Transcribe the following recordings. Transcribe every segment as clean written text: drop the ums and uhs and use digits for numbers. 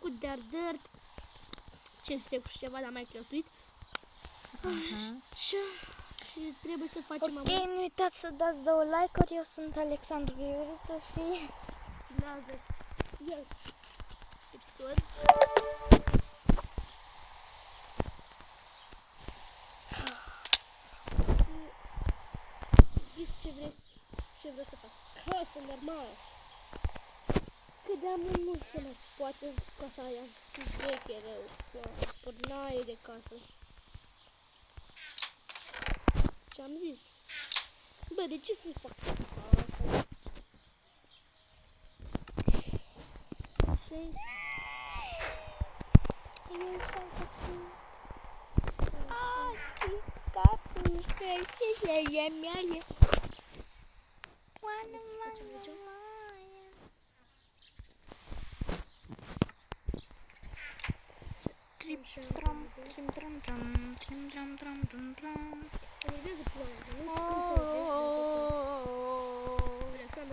făcut de dirt 500 și ceva, dar mai cheltuit. Și trebuie să facem Ok, nu uitați să dați 2 like-uri. Eu sunt Alexandru Vioriță și... episod. Ce vreți să fac? Casă normală. Că de-am nu se mai poate casa aia. Veche rău. Pornaie de casă. Ce-am zis? Bă, de ce să-mi fac asta? Și... Eu și-am făcut... Capul și mele.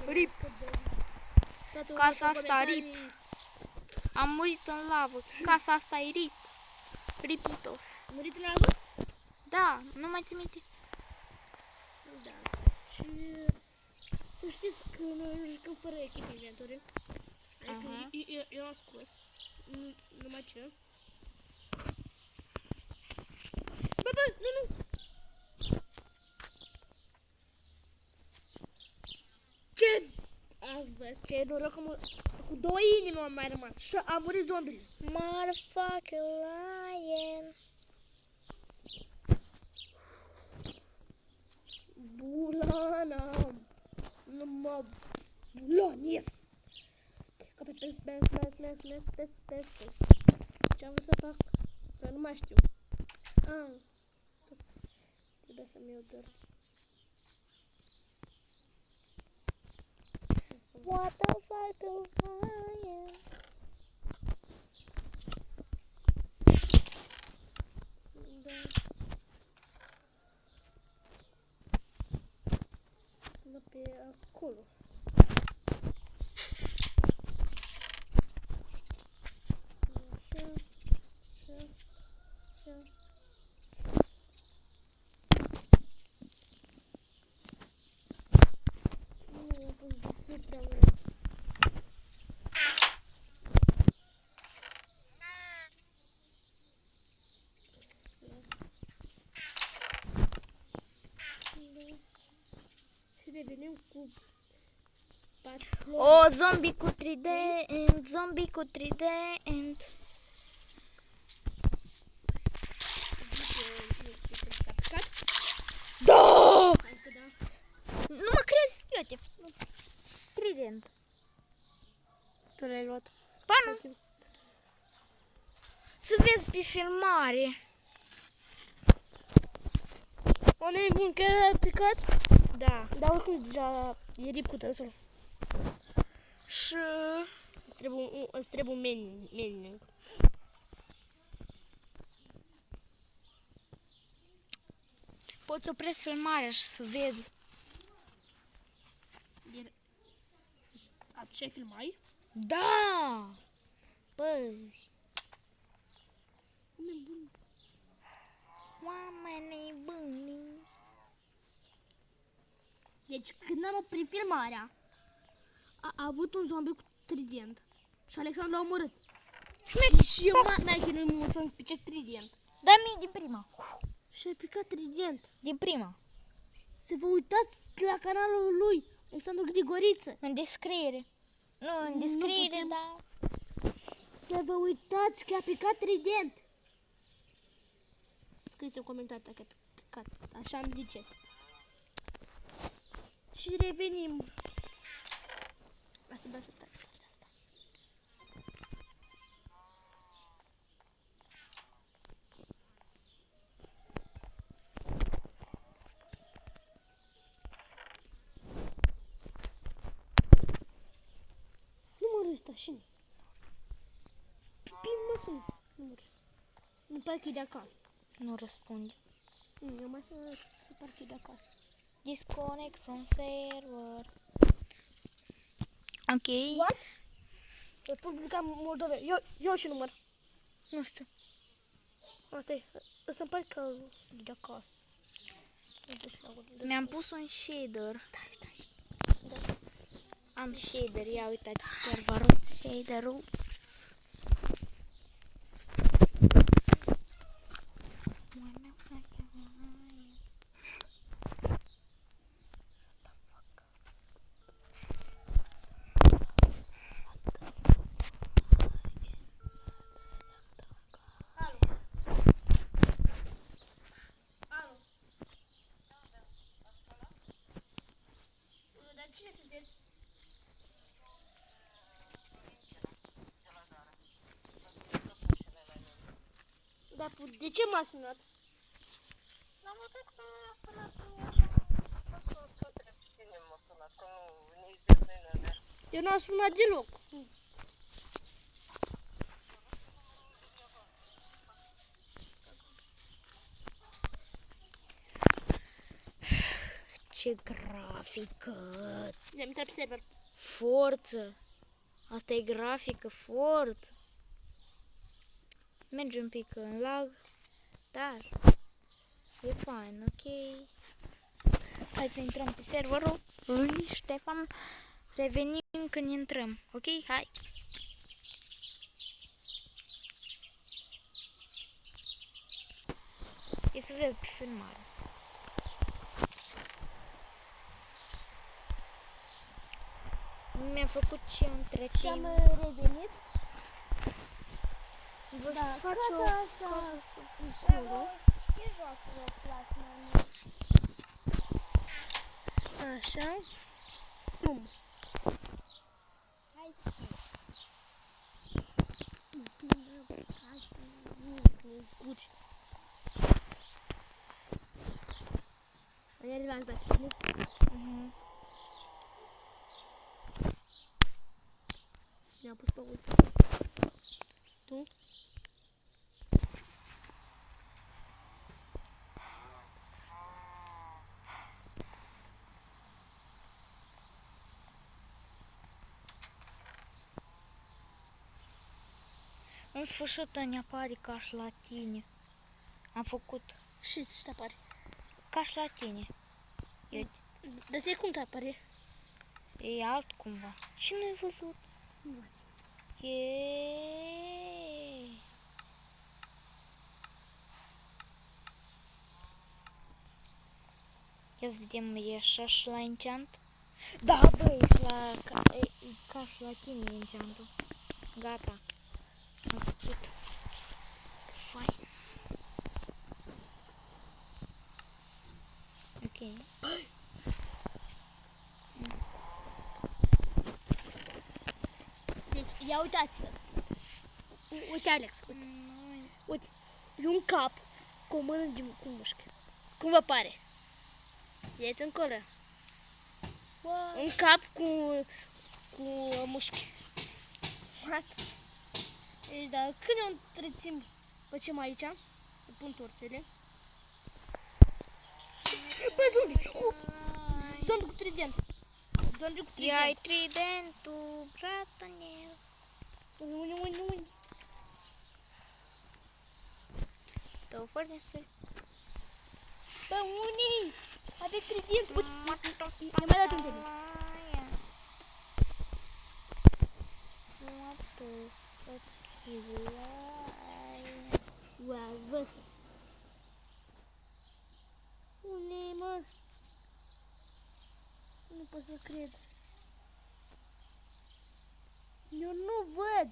Rip. Casa asta rip. Am murit în lavă. Casa asta e rip. Ripitos. Am murit în lavă? Da, nu mai ți minte. Da. Și să știți că noi jucăm fără echip inventory. Adică eu am scos. Numai ce? Bă, nu! Ce? Azi, bă, ce noroc că cu 2 inimi am mai rămas și a murit zombie. Motherfucking lion. Bulana. Numai bulan, yes. Ca pe pes. Ce-am vrut să fac? Că nu mai știu. Trebuie să-mi iau doar. What the fuck lion. Da. Până pe acolo. Și revenim cu patrol. O zombie cu 3D and zombie cu 3D and... Da! Nu mă crezi? Uite. Trident. Tu l-ai luat. Pa nu. Să vezi pe filmare. O nebun, că a picat? Da. Dar oricum deja e rip cu trăsul. Și... Îți trebuie un menu. Poți opresc filmarea și să vezi. Ce filmai? Da! Băi! Nebun. Oamenii buni! Deci când am oprit filmarea, a avut un zombie cu trident și Alexandru l-a omorât. Și eu mi-a chinuit mult să-mi pice trident. Da mie din prima. Și a picat trident. Din prima. Să vă uitați la canalul lui, Alexandru Grigoriță. În descriere. Nu, în descriere, dar... Să vă uitați că a picat trident. Scrieți în comentarii dacă a picat. Așa îmi zice. Și revenim. Asta să stai. Numărul ăsta și mă sun. Nu parcă e de acasă. Nu răspunde. Eu mai să parcă e de acasă. Disconnect from server. Ok. What? Republica Moldova. Eu și număr. Nu știu. Asta e. Să-mi pare că de acasă. Mi-am pus un shader. Am shader, ia uitați, chiar vă arăt shader-ul. Cine sunteți? Dar de ce m-a sunat? L-am văzut că a sunat cine m-a sunat, că nu-i de Eu n-am sunat deloc. Ce grafică! Mi-am intrat pe server. Forță! Asta e grafică, forță! Merge un pic în lag, dar e fain, ok? Hai să intrăm pe serverul lui Ștefan. Revenim când intrăm, ok? Hai! E să vezi pe filmare. Mi-a făcut și între Și am timp. revenit. Vă Da, fac casa o asta. acolo. Ce joc vă place mai mult? Așa. Bum. Hai să... Guci. Ai arrivato da qui. Mi-a pus pauză. Tu? În sfârșit ne apare ca și la tine. Am făcut Și ce apare? ca și la tine. Dar ție cum ți apare? E alt cumva. Și nu ai văzut? Nu ați. Yeee. Ia să vedem, e așa și la enchant? Da, băi, e ca și la tine enchantul. Gata. Am făcut. Fain. Ok. Deci, ia uitați-vă. Uite, Alex, uite. Uite, e un cap cu o mână cu mușchi. Cum vă pare? Ieți încolo. What? Un cap cu mușchi. What? Deci, da, când eu întrețin, facem aici, să pun torțele. Bă, zombie! Zombie cu trident. Zombie cu Ia-i trident. tridentul, bratanel. Uni. Două fărnețuri. Bă, unii! Aveți trident. Uite, mi-a mai dat un trident. What the fuck is lying? Uau, vă asta. Unii, mă. Nu pot să cred. Eu nu văd.